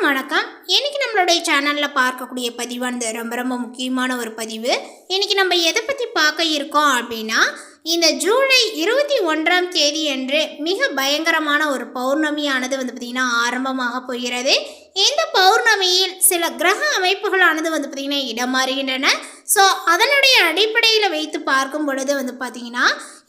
அனைவருக்கும் வணக்கம். இன்னைக்கு நம்மளுடைய சேனல்ல பார்க்கக்கூடிய பதிவானது ரொம்ப ரொம்ப முக்கியமான ஒரு பதிவு. இன்னைக்கு நம்ம எதை பற்றி பார்க்க இருக்கோம் அப்படின்னா, இந்த ஜூலை 21ஆம் தேதி அன்று மிக பயங்கரமான ஒரு பௌர்ணமியானது பார்த்திங்கன்னா ஆரம்பமாக போகிறது. இந்த பௌர்ணமியில் சில கிரக அமைப்புகளானது பார்த்திங்கன்னா இடம் மாறுகின்றன. ஸோ அதனுடைய அடிப்படையில் வைத்து பார்க்கும் பொழுது பார்த்திங்கன்னா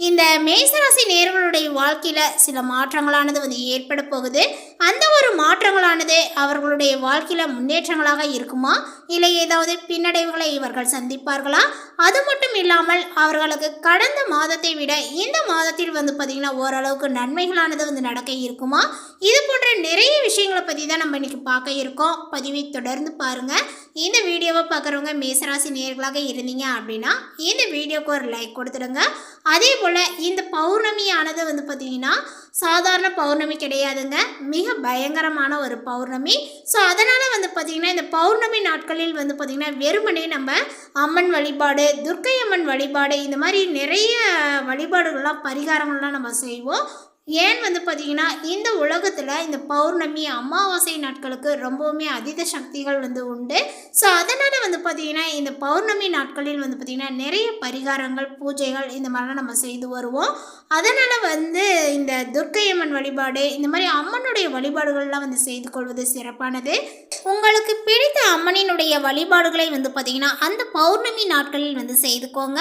இந்த மேசராசி நேயர்களுடைய வாழ்க்கையில் சில மாற்றங்களானது ஏற்பட போகுது. அந்த ஒரு மாற்றங்களானது அவர்களுடைய வாழ்க்கையில் முன்னேற்றங்களாக இருக்குமா, இல்லை ஏதாவது பின்னடைவுகளை இவர்கள் சந்திப்பார்களா? அது மட்டும் இல்லாமல் அவர்களுக்கு கடந்த மாதத்தை விட இந்த மாதத்தில் பார்த்திங்கன்னா ஓரளவுக்கு நன்மைகளானது நடக்க இருக்குமா? இது போன்ற நிறைய விஷயங்களை பற்றி தான் நம்ம இன்றைக்கி பார்க்க இருக்கோம். பதிவை தொடர்ந்து பாருங்கள். இந்த வீடியோவை பார்க்குறவங்க மேசராசி நேயர்களாக இருந்தீங்க அப்படின்னா இந்த வீடியோக்கு ஒரு லைக் கொடுத்துடுங்க. அதே போல் இந்த பௌர்ணமியானது பார்த்திங்கன்னா சாதாரண பௌர்ணமி கிடையாதுங்க, மிக பயங்கரமான ஒரு பௌர்ணமி. ஸோ அதனால் பார்த்திங்கன்னா இந்த பௌர்ணமி நாட்களில் பார்த்திங்கன்னா வெறுமனே நம்ம அம்மன் வழிபாடு, துர்க்கை அம்மன் வழிபாடு, இந்த மாதிரி நிறைய வழிபாடுகள்லாம் பரிகாரங்கள்லாம் நம்ம செய்வோம். ஏன் பார்த்திங்கன்னா இந்த உலகத்தில் இந்த பௌர்ணமி அமாவாசை நாட்களுக்கு ரொம்பவுமே அதீத சக்திகள் உண்டு. ஸோ அதனால் பார்த்திங்கன்னா இந்த பௌர்ணமி நாட்களில் பார்த்திங்கன்னா நிறைய பரிகாரங்கள், பூஜைகள் இந்த மாதிரிலாம் நம்ம செய்து வருவோம். அதனால் இந்த துர்க்கை அம்மன் வழிபாடு, இந்த மாதிரி அம்மனுடைய வழிபாடுகள்லாம் செய்து கொள்வது சிறப்பானது. உங்களுக்கு பிடித்த அம்மனினுடைய வழிபாடுகளை பார்த்திங்கன்னா அந்த பௌர்ணமி நாட்களில் செய்துக்கோங்க.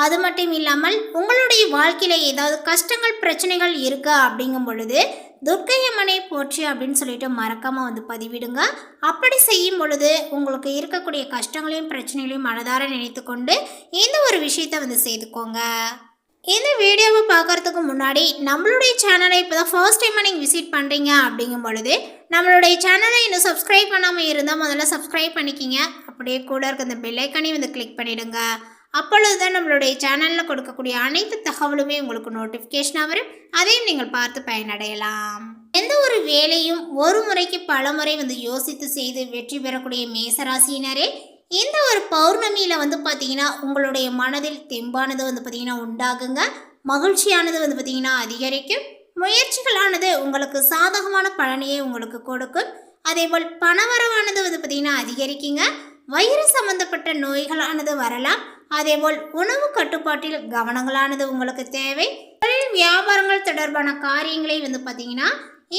அது மட்டும் இல்லாமல் உங்களுடைய வாழ்க்கையில் ஏதாவது கஷ்டங்கள், பிரச்சனைகள் இருக்கா அப்படிங்கும் பொழுது துர்க்கை அம்மனை போற்றி அப்படின்னு சொல்லிட்டு மறக்காமல் பதிவிடுங்க. அப்படி செய்யும் பொழுது உங்களுக்கு இருக்கக்கூடிய கஷ்டங்களையும் பிரச்சனைகளையும் மனதார நினைத்து கொண்டு இந்த ஒரு விஷயத்தை செய்துக்கோங்க. இந்த வீடியோவை பார்க்குறதுக்கு முன்னாடி நம்மளுடைய சேனலை இப்போ தான் ஃபர்ஸ்ட் டைமாக நீங்கள் விசிட் பண்ணுறீங்க அப்படிங்கும் பொழுது நம்மளுடைய சேனலை இன்னும் சப்ஸ்கிரைப் பண்ணாமல் இருந்தால் முதல்ல சப்ஸ்கிரைப் பண்ணிக்கிங்க. அப்படியே கூட இருக்க இந்த பெல் ஐக்கானையும் கிளிக் பண்ணிவிடுங்க. அப்பொழுது தான் நம்மளுடைய சேனலில் கொடுக்கக்கூடிய அனைத்து தகவலுமே உங்களுக்கு நோட்டிஃபிகேஷனாக வரும். அதையும் நீங்கள் பார்த்து பயனடையலாம். எந்த ஒரு வேலையும் ஒரு முறைக்கு பல முறை யோசித்து செய்து வெற்றி பெறக்கூடிய மேசராசியினரே, இந்த ஒரு பௌர்ணமியில் பார்த்தீங்கன்னா உங்களுடைய மனதில் தெம்பானது பார்த்தீங்கன்னா உண்டாகுங்க. மகிழ்ச்சியானது பார்த்தீங்கன்னா அதிகரிக்கும். முயற்சிகளானது உங்களுக்கு சாதகமான பலனையே உங்களுக்கு கொடுக்கும். அதேபோல் பணவரவானது பார்த்தீங்கன்னா அதிகரிக்குங்க. வயிறு சம்பந்தப்பட்ட நோய்களானது வரலாம். அதேபோல் உணவு கட்டுப்பாட்டில் கவனங்களானது உங்களுக்கு தேவை. தொழில் வியாபாரங்கள் தொடர்பான காரியங்களை பார்த்தீங்கன்னா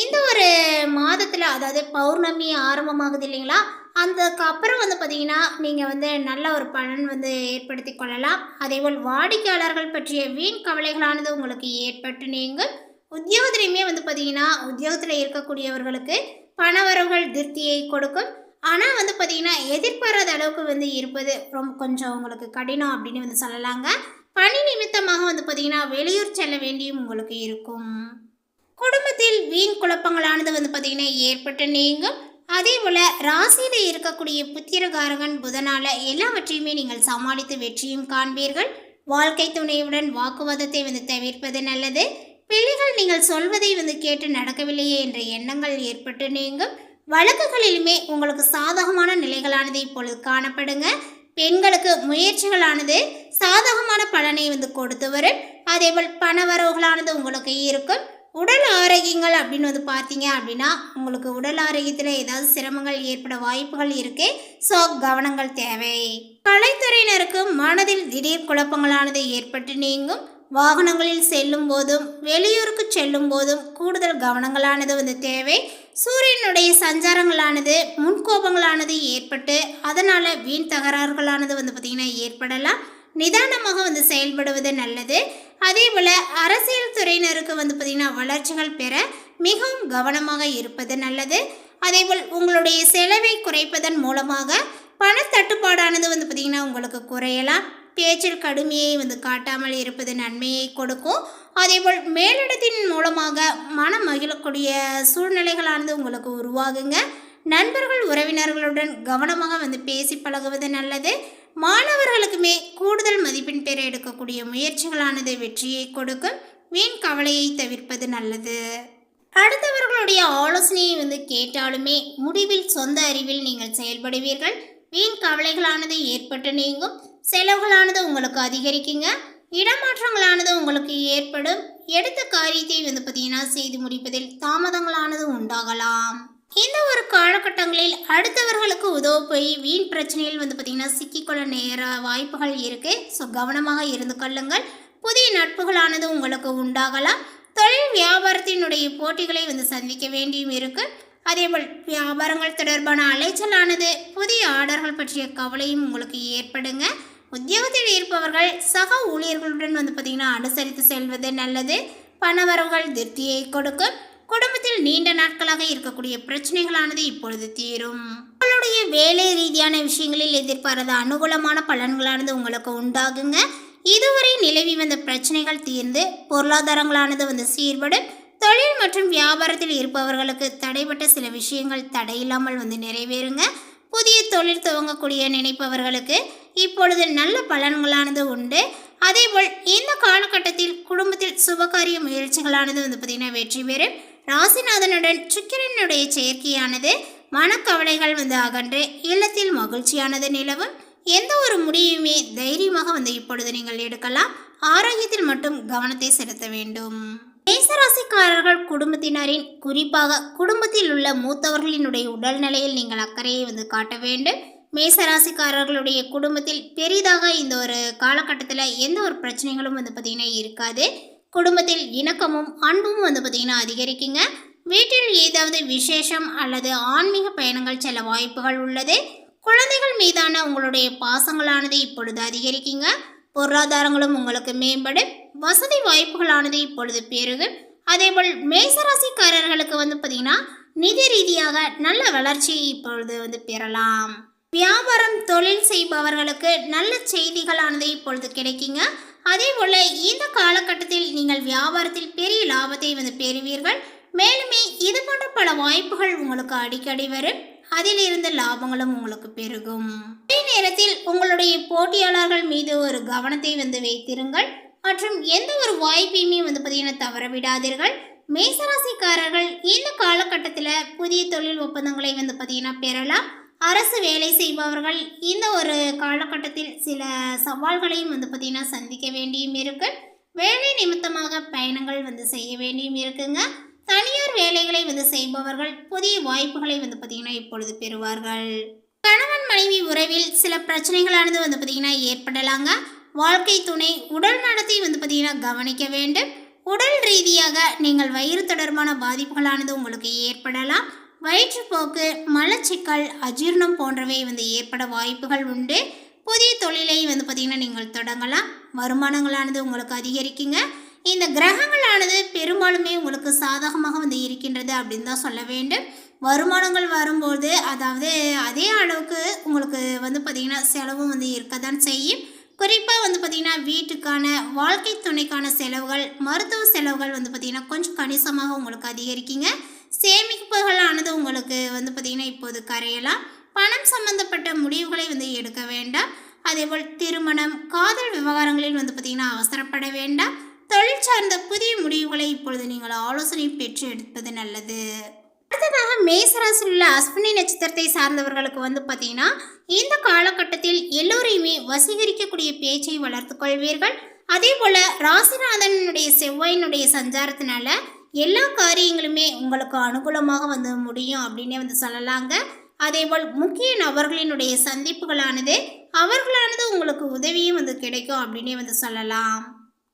இந்த ஒரு மாதத்தில், அதாவது பௌர்ணமி ஆரம்பமாகுது இல்லைங்களா, அதுக்கு அப்புறம் பார்த்தீங்கன்னா நீங்கள் நல்ல ஒரு பலன் ஏற்படுத்தி கொள்ளலாம். அதேபோல் வாடிக்கையாளர்கள் பற்றிய வீண் கவலைகளானது உங்களுக்கு ஏற்பட்டு நீங்கள் உத்தியோகத்திலையுமே பார்த்தீங்கன்னா உத்தியோகத்தில் இருக்கக்கூடியவர்களுக்கு பணவரவுகள் திருப்தியை கொடுக்கும். ஆனால் பார்த்தீங்கன்னா எதிர்பாராத அளவுக்கு இருப்பது ரொம்ப கொஞ்சம் உங்களுக்கு கடினம் அப்படின்னு சொல்லலாங்க. பணி நிமித்தமாக பார்த்தீங்கன்னா வெளியூர் செல்ல வேண்டியும் உங்களுக்கு இருக்கும். குடும்பத்தில் வீண் குழப்பங்களானது பார்த்தீங்கன்னா ஏற்பட்டு நீங்கும். அதே போல் ராசியில் இருக்கக்கூடிய புத்திரகாரகன் புதனால் எல்லாவற்றையுமே நீங்கள் சமாளித்து வெற்றியும் காண்பீர்கள். வாழ்க்கை துணையுடன் வாக்குவாதத்தை தவிர்ப்பது நல்லது. பிள்ளைகள் நீங்கள் சொல்வதை கேட்டு நடக்கவில்லையே என்ற எண்ணங்கள் ஏற்பட்டு நீங்கும். வழக்குகளிலுமே உங்களுக்கு சாதகமான நிலைகளானது இப்பொழுது காணப்படுங்க. பெண்களுக்கு முயற்சிகளானது சாதகமான பலனை கொடுத்து வரும். அதேபோல் பணவரவுகளானது உங்களுக்கு இருக்கும். உடல் ஆரோக்கியங்கள் அப்படின்னு பார்த்தீங்க அப்படின்னா உங்களுக்கு உடல் ஆரோக்கியத்தில் ஏதாவது சிரமங்கள் ஏற்பட வாய்ப்புகள் இருக்கு. ஸோ கவனங்கள் தேவை. கலைத்துறையினருக்கு மனதில் திடீர் குழப்பங்களானது ஏற்பட்டு நீங்கும். வாகனங்களில் செல்லும் போதும் வெளியூருக்கு செல்லும் போதும் கூடுதல் கவனங்களானது தேவை. சூரியனுடைய சஞ்சாரங்களானது முன்கோபங்களானது ஏற்பட்டு அதனால் வீண் தகராறுகளானது பார்த்திங்கன்னா ஏற்படலாம். நிதானமாக செயல்படுவது நல்லது. அதே போல் அரசியல் துறையினருக்கு பார்த்திங்கன்னா வளர்ச்சிகள் பெற மிகவும் கவனமாக இருப்பது நல்லது. அதேபோல் உங்களுடைய செலவை குறைப்பதன் மூலமாக பணத்தட்டுப்பாடானது பார்த்திங்கன்னா உங்களுக்கு குறையலாம். பேச்சில் கடுமையை காட்டாமல் இருப்பது நன்மையை கொடுக்கும். அதேபோல் மேலிடத்தின் மூலமாக மனம் மகிழக்கூடிய சூழ்நிலைகளானது உங்களுக்கு உருவாகுங்க. நண்பர்கள் உறவினர்களுடன் கவனமாக பேசி பழகுவது நல்லது. மாணவர்களுக்குமே கூடுதல் மதிப்பெண் பெற எடுக்கக்கூடிய முயற்சிகளானது வெற்றியை கொடுக்கும். வீண் கவலையை தவிர்ப்பது நல்லது. அடுத்தவர்களுடைய ஆலோசனையை கேட்டாலுமே முடிவில் சொந்த அறிவில் நீங்கள் செயல்படுவீர்கள். வீண் கவலைகளானது ஏற்பட்டு நீங்கும். செலவுகளானது உங்களுக்கு அதிகரிக்குங்க. இடமாற்றங்களானது உங்களுக்கு ஏற்படும். எடுத்த காரியத்தை பார்த்தீங்கன்னா செய்து முடிப்பதில் தாமதங்களானது உண்டாகலாம். இந்த ஒரு காலகட்டங்களில் அடுத்தவர்களுக்கு உதவ போய் வீண் பிரச்சனையில் பார்த்தீங்கன்னா சிக்கிக்கொள்ள நேர வாய்ப்புகள் இருக்கு. ஸோ கவனமாக இருந்து கொள்ளுங்கள். புதிய நட்புகளானது உங்களுக்கு உண்டாகலாம். தொழில் வியாபாரத்தினுடைய போட்டிகளை சந்திக்க வேண்டியும் இருக்கு. அதேபோல் வியாபாரங்கள் தொடர்பான அலைச்சலானது, புதிய ஆர்டர்கள் பற்றிய கவலையும் உங்களுக்கு ஏற்படுங்க. உத்தியோகத்தில் இருப்பவர்கள் சக ஊழியர்களுடன் பார்த்தீங்கன்னா அனுசரித்து செல்வது நல்லது. பணவரவுகள் திருப்தியை கொடுக்கும். குடும்பத்தில் நீண்ட நாட்களாக இருக்கக்கூடிய பிரச்சனைகளானது இப்பொழுது தீரும். உங்களுடைய வேலை ரீதியான விஷயங்களில் எதிர்பாராத அனுகூலமான பலன்களானது உங்களுக்கு உண்டாகுங்க. இதுவரை நிலவி வந்த பிரச்சனைகள் தீர்ந்து பொருளாதாரங்களானது சீர்படும். தொழில் மற்றும் வியாபாரத்தில் இருப்பவர்களுக்கு தடைப்பட்ட சில விஷயங்கள் தடையில்லாமல் நிறைவேறுங்க. புதிய தொழில் துவங்கக்கூடிய நினைப்பவர்களுக்கு இப்பொழுது நல்ல பலன்களானது உண்டு. அதேபோல் இந்த காலகட்டத்தில் குடும்பத்தில் சுபகாரிய முயற்சிகளானது பார்த்தீங்கன்னா வெற்றி பெறும். ராசிநாதனுடன் சுக்கிரனுடைய செயற்கையானது மனக்கவலைகள் அகன்று இல்லத்தில் மகிழ்ச்சியானது நிலவும். எந்த ஒரு முடிவுமே தைரியமாக இப்பொழுது நீங்கள் எடுக்கலாம். ஆரோக்கியத்தில் மட்டும் கவனத்தை செலுத்த வேண்டும். மேசராசிக்காரர்கள் குடும்பத்தினரின், குறிப்பாக குடும்பத்தில் உள்ள மூத்தவர்களினுடைய உடல்நிலையில் நீங்கள் அக்கறையை காட்ட வேண்டும். மேசராசிக்காரர்களுடைய குடும்பத்தில் பெரிதாக இந்த ஒரு காலகட்டத்தில் எந்த ஒரு பிரச்சனைகளும் பார்த்தீங்கன்னா இருக்காது. குடும்பத்தில் இணக்கமும் அன்பும் பார்த்தீங்கன்னா அதிகரிக்குங்க. வீட்டில் ஏதாவது விசேஷம் அல்லது ஆன்மீக பயணங்கள் செல்ல வாய்ப்புகள் உள்ளது. குழந்தைகள் மீதான உங்களுடைய பாசங்களானது இப்பொழுது அதிகரிக்குங்க. பொருளாதாரங்களும் உங்களுக்கு மேம்படும். வசதி வாய்ப்புகளானது இப்பொழுது பெருகும். அதேபோல் மேசராசிக்காரர்களுக்கு பார்த்தீங்கன்னா நிதி ரீதியாக நல்ல வளர்ச்சியை இப்பொழுது பெறலாம். வியாபாரம் தொழில் செய்பவர்களுக்கு நல்ல செய்திகளானது இப்பொழுது கிடைக்குங்க. அதே போல் இந்த காலகட்டத்தில் நீங்கள் வியாபாரத்தில் பெரிய லாபத்தை பெறுவீர்கள். மேலுமே இது போன்ற பல வாய்ப்புகள் உங்களுக்கு அடிக்கடி வரும். அதிலிருந்து லாபங்களும் உங்களுக்கு பெருகும். அதே நேரத்தில் உங்களுடைய போட்டியாளர்கள் மீது ஒரு கவனத்தை வைத்திருங்கள். மற்றும் எந்த ஒரு வாய்ப்பையுமே பார்த்தீங்கன்னா தவற விடாதீர்கள். மேசராசிக்காரர்கள் இந்த காலகட்டத்தில் புதிய தொழில் ஒப்பந்தங்களை பார்த்தீங்கன்னா பெறலாம். அரசு வேலை செய்பவர்கள் இந்த ஒரு காலகட்டத்தில் சில சவால்களையும் பார்த்தீங்கன்னா சந்திக்க வேண்டியும் இருக்கு. வேலை நிமித்தமாக பயணங்கள் செய்ய வேண்டியும் இருக்குங்க. தனியார் வேலைகளை செய்பவர்கள் புதிய வாய்ப்புகளை பார்த்தீங்கன்னா இப்பொழுது பெறுவார்கள். கணவன் மனைவி உறவில் சில பிரச்சனைகளானது பார்த்தீங்கன்னா ஏற்படலாங்க. வாழ்க்கை துணை உடல் நலத்தை பார்த்தீங்கன்னா கவனிக்க வேண்டும். உடல் ரீதியாக நீங்கள் வயிறு தொடர்பான பாதிப்புகளானது உங்களுக்கு ஏற்படலாம். வயிற்றுப்போக்கு, மலச்சிக்கல், அஜீர்ணம் போன்றவை ஏற்பட வாய்ப்புகள் உண்டு. புதிய தொழிலை பார்த்தீங்கன்னா நீங்கள் தொடங்கலாம். வருமானங்களானது உங்களுக்கு அதிகரிக்குங்க. இந்த கிரகங்களானது பெரும்பாலுமே உங்களுக்கு சாதகமாக இருக்கின்றது அப்படின்னு தான் சொல்ல வேண்டும். வருமானங்கள் வரும்போது அதாவது அதே அளவுக்கு உங்களுக்கு பார்த்தீங்கன்னா செலவும் இருக்க தான் செய்யும். குறிப்பாக பார்த்தீங்கன்னா வீட்டுக்கான, வாழ்க்கை துணைக்கான செலவுகள், மருத்துவ செலவுகள் பார்த்தீங்கன்னா கொஞ்சம் கணிசமாக உங்களுக்கு அதிகரிக்குங்க. சேமிப்புகளானது உங்களுக்கு பார்த்தீங்கன்னா இப்போது கரையலாம். பணம் சம்பந்தப்பட்ட முடிவுகளை எடுக்க வேண்டாம். அதேபோல் திருமணம், காதல் விவகாரங்களில் பார்த்தீங்கன்னா அவசரப்பட வேண்டாம். தொழில் சார்ந்த புதிய முடிவுகளை இப்பொழுது நீங்கள் ஆலோசனை பெற்று எடுப்பது நல்லது. அடுத்ததாக மேசராசியில் உள்ள அஸ்வினி நட்சத்திரத்தை சார்ந்தவர்களுக்கு பார்த்தீங்கன்னா இந்த காலகட்டத்தில் எல்லோரையுமே வசீகரிக்கக்கூடிய பேச்சை வளர்த்து கொள்வீர்கள். அதே போல் ராசிநாதனுடைய செவ்வாயினுடைய சஞ்சாரத்தினால எல்லா காரியங்களுமே உங்களுக்கு அனுகூலமாக முடியும் அப்படின்னே சொல்லலாங்க. அதேபோல் முக்கிய நபர்களினுடைய சந்திப்புகளானது அவர்களானது உங்களுக்கு உதவியும் கிடைக்கும் அப்படின்னே சொல்லலாம்.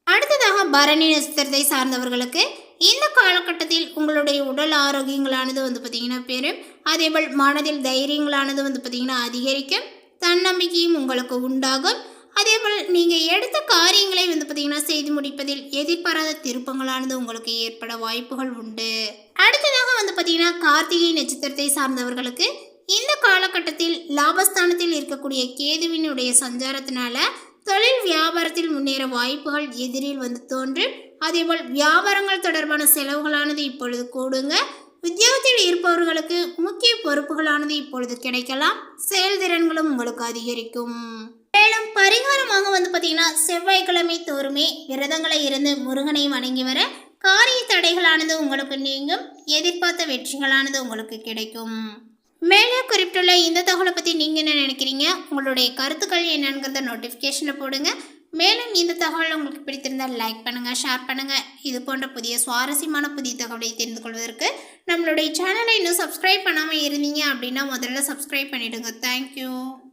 அடுத்ததாக பரணி நட்சத்திரத்தை சார்ந்தவர்களுக்கு இந்த காலகட்டத்தில் உங்களுடைய உடல் ஆரோக்கியங்களானது பார்த்தீங்கன்னா பெறும். அதேபோல் மனதில் தைரியங்களானது பார்த்தீங்கன்னா அதிகரிக்கும். தன்னம்பிக்கையும் உங்களுக்கு உண்டாகும். அதேபோல் நீங்கள் எடுத்த காரியங்களை பார்த்தீங்கன்னா செய்து முடிப்பதில் எதிர்பாராத திருப்பங்களானது உங்களுக்கு ஏற்பட வாய்ப்புகள் உண்டு. அடுத்ததாக பார்த்தீங்கன்னா கார்த்திகை நட்சத்திரத்தை சார்ந்தவர்களுக்கு இந்த காலகட்டத்தில் லாபஸ்தானத்தில் இருக்கக்கூடிய கேதுவினுடைய சஞ்சாரத்தினால தொழில் வியாபாரத்தில் முன்னேற வாய்ப்புகள் எதிரில் தோன்றும். அதேபோல் வியாபாரங்கள் தொடர்பான செலவுகளானது இப்பொழுது கூடுங்க. உத்தியோகத்தில் இருப்பவர்களுக்கு முக்கிய பொறுப்புகளானது இப்பொழுது கிடைக்கலாம். செயல்திறன்களும் உங்களுக்கு அதிகரிக்கும். மேலும் பரிகாரமாக பார்த்தீங்கன்னா செவ்வாய்க்கிழமை தோறுமே விரதங்களை இருந்து முருகனை வணங்கி வர காரிய தடைகளானது உங்களுக்கு நீங்கும். எதிர்பார்த்த வெற்றிகளானது உங்களுக்கு கிடைக்கும். மேலே குறிப்பிட்டுள்ள இந்த தகவலை பற்றி நீங்கள் என்ன நினைக்கிறீங்க? உங்களுடைய கருத்துக்கள் என்னங்கிறத நோட்டிஃபிகேஷனில் போடுங்க. மேலும் இந்த தகவல் உங்களுக்கு பிடித்திருந்தால் லைக் பண்ணுங்கள், ஷேர் பண்ணுங்கள். இது போன்ற புதிய சுவாரஸ்யமான புதிய தகவலை தெரிந்து கொள்வதற்கு நம்மளுடைய சேனலை இன்னும் சப்ஸ்கிரைப் பண்ணாமல் இருந்தீங்க அப்படின்னா முதல்ல சப்ஸ்கிரைப் பண்ணிவிடுங்க. தேங்க்யூ.